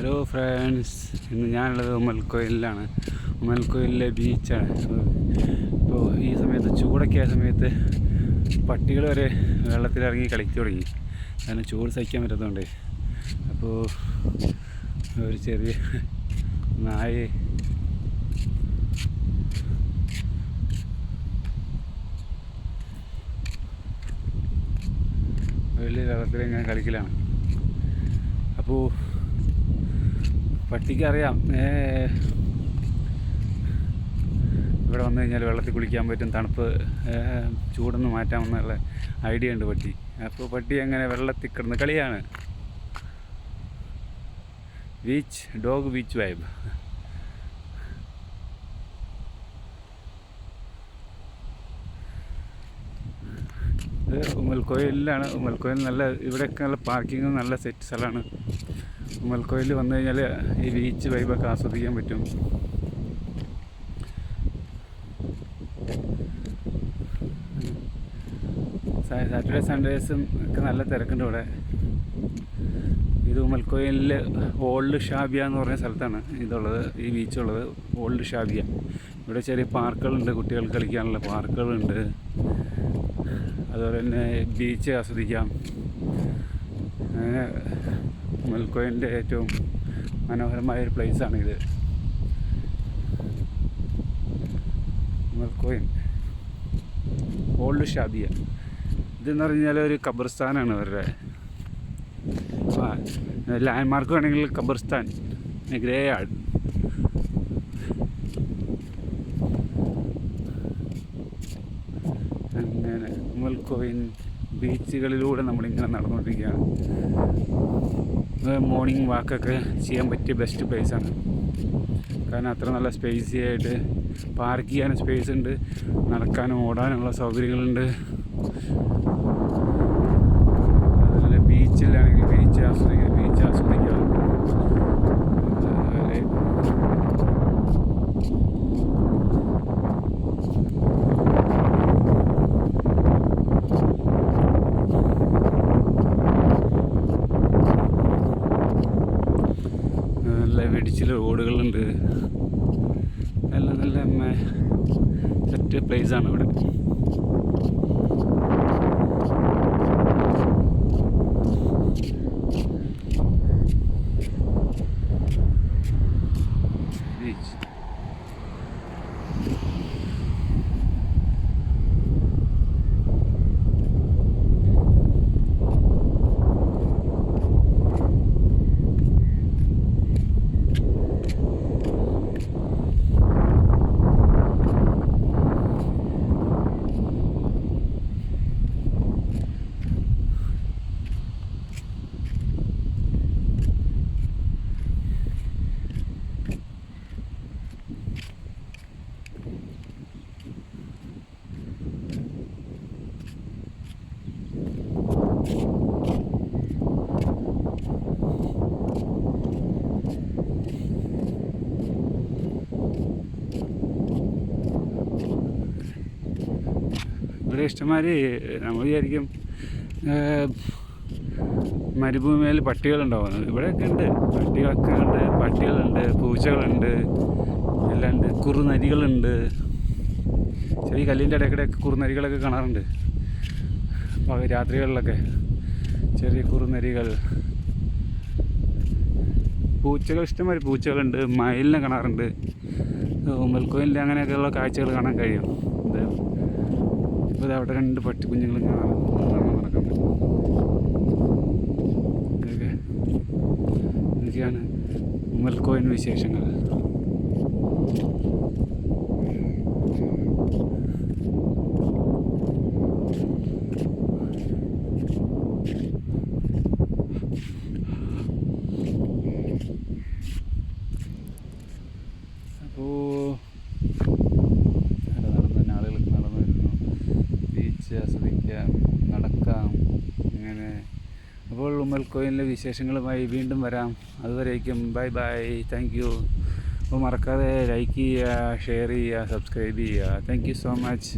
Hello friends, ഇന്ന് ഞാനുള്ളത് ഉമ്മൽക്കോയിലാണ്. ഉമ്മൽക്കോയിലെ ബീച്ചാണ്. ഇപ്പോൾ ഈ സമയത്ത് ചൂടൊക്കെ ആയ സമയത്ത് പട്ടികൾ വരെ വെള്ളത്തിലിറങ്ങി കളിച്ചു തുടങ്ങി. കാരണം ചൂട് സഹിക്കാൻ പറ്റാത്തതുകൊണ്ട്. അപ്പോൾ ഒരു ചെറിയ നായ വലിയ വെള്ളത്തിൽ ഇങ്ങനെ കളിക്കലാണ്. അപ്പോൾ പട്ടിക്കറിയാം ഇവിടെ വന്നു കഴിഞ്ഞാൽ വെള്ളത്തിൽ കുളിക്കാൻ പറ്റും, തണുപ്പ് ചൂടൊന്ന് മാറ്റാമെന്നുള്ള ഐഡിയ ഉണ്ട് പട്ടി. അപ്പോൾ പട്ടി അങ്ങനെ വെള്ളത്തിൽ കിടന്ന് കളിയാണ്. Dog beach vibe. ഇത് ഉമ്മൽക്കോയിലാണ്. ഉമ്മൽക്കോയിൽ നല്ല, ഇവിടെയൊക്കെ നല്ല പാർക്കിങ്ങും നല്ല സെറ്റ് സ്ഥലമാണ്. ഉമ്മൽക്കോയിൽ വന്നു കഴിഞ്ഞാൽ ഈ ബീച്ച് വൈബൊക്കെ ആസ്വദിക്കാൻ പറ്റും. സാറ്റർഡേ സൺഡേസും ഒക്കെ നല്ല തിരക്കുണ്ട് ഇവിടെ. ഇത് ഉമ്മൽക്കോയിലിൽ ഓൾഡ് ഷാബിയ എന്ന് പറഞ്ഞ സ്ഥലത്താണ് ഇതുള്ളത്, ഈ ബീച്ചുള്ളത്. ഓൾഡ് ഷാബിയ. ഇവിടെ ചെറിയ പാർക്കുകളുണ്ട്, കുട്ടികൾക്ക് കളിക്കാനുള്ള പാർക്കുകളുണ്ട്. അതുപോലെ തന്നെ ബീച്ച് ആസ്വദിക്കാം. അങ്ങനെ ഉമ്മൽക്കോയിലിൻ്റെ ഏറ്റവും മനോഹരമായൊരു പ്ലേസാണിത്. ഉമ്മൽക്കോയിൽ ഓൾഡ് ഷാബിയ. ഇതെന്ന് പറഞ്ഞാൽ ഒരു ഖബർസ്ഥാനാണ് അവരുടെ ലാൻഡ്മാർക്ക്. വേണമെങ്കിൽ ഖബർസ്ഥാൻ, ഗ്രേ യാർഡ്. അങ്ങനെ ഉമ്മൽക്കോയിൽ ബീച്ചുകളിലൂടെ നമ്മളിങ്ങനെ നടന്നുകൊണ്ടിരിക്കുകയാണ്. മോർണിംഗ് വാക്കൊക്കെ ചെയ്യാൻ പറ്റിയ ബെസ്റ്റ് പ്ലേസാണ്. കാരണം അത്ര നല്ല സ്പേസി ആയിട്ട് പാർക്ക് ചെയ്യാനും സ്പേസ് ഉണ്ട്, നടക്കാനും ഓടാനുള്ള സൗകര്യങ്ങളുണ്ട്. അതുപോലെ ബീച്ചിലാണെങ്കിൽ ബീച്ച് ആസ്വദിക്കാം. നല്ല വെടിച്ചിൽ റോഡുകളുണ്ട്. നല്ല നല്ല സെറ്റ് പ്ലേസാണ് ഇവിടെ. ബീച്ച് ഇവിടെ ഇഷ്ടംമാതിരി നമ്മൾ വിചാരിക്കും മരുഭൂമിയിൽ പട്ടികളുണ്ടാവുന്നത്. ഇവിടെയൊക്കെ ഉണ്ട്, പട്ടികളൊക്കെ ഉണ്ട്. പട്ടികളുണ്ട്, പൂച്ചകളുണ്ട്, എല്ലാം ഉണ്ട്. കുറുനരികളുണ്ട്. ചെറിയ കല്ലിൻ്റെ ഇടയ്ക്കിടെയൊക്കെ കുറുനരികളൊക്കെ കാണാറുണ്ട് രാത്രികളിലൊക്കെ. ചെറിയ കുറുനരികൾ, പൂച്ചകൾ, ഇഷ്ടംമാതിരി പൂച്ചകളുണ്ട്. മയിലിനെ കാണാറുണ്ട്. ഉമ്മൽക്കോയിലിൽ അങ്ങനെയൊക്കെയുള്ള കാഴ്ചകൾ കാണാൻ കഴിയും. ഇപ്പോൾ അവിടെ 2 പട്ടി കുഞ്ഞുങ്ങൾ നടക്കുന്നുണ്ട്. ഇതൊക്കെയാണ് ഉമ്മൽക്കോയിൽ വിശേഷങ്ങൾ. ആസ്വദിക്കാം, നടക്കാം. അങ്ങനെ അപ്പോൾ ഉമ്മൽക്കോയിലിലെ വിശേഷങ്ങളുമായി വീണ്ടും വരാം. അതുവരേക്കും ബൈ ബൈ, താങ്ക് യു. അപ്പോൾ മറക്കാതെ ലൈക്ക് ചെയ്യുക, ഷെയർ ചെയ്യുക, സബ്സ്ക്രൈബ് ചെയ്യുക. Thank you so much.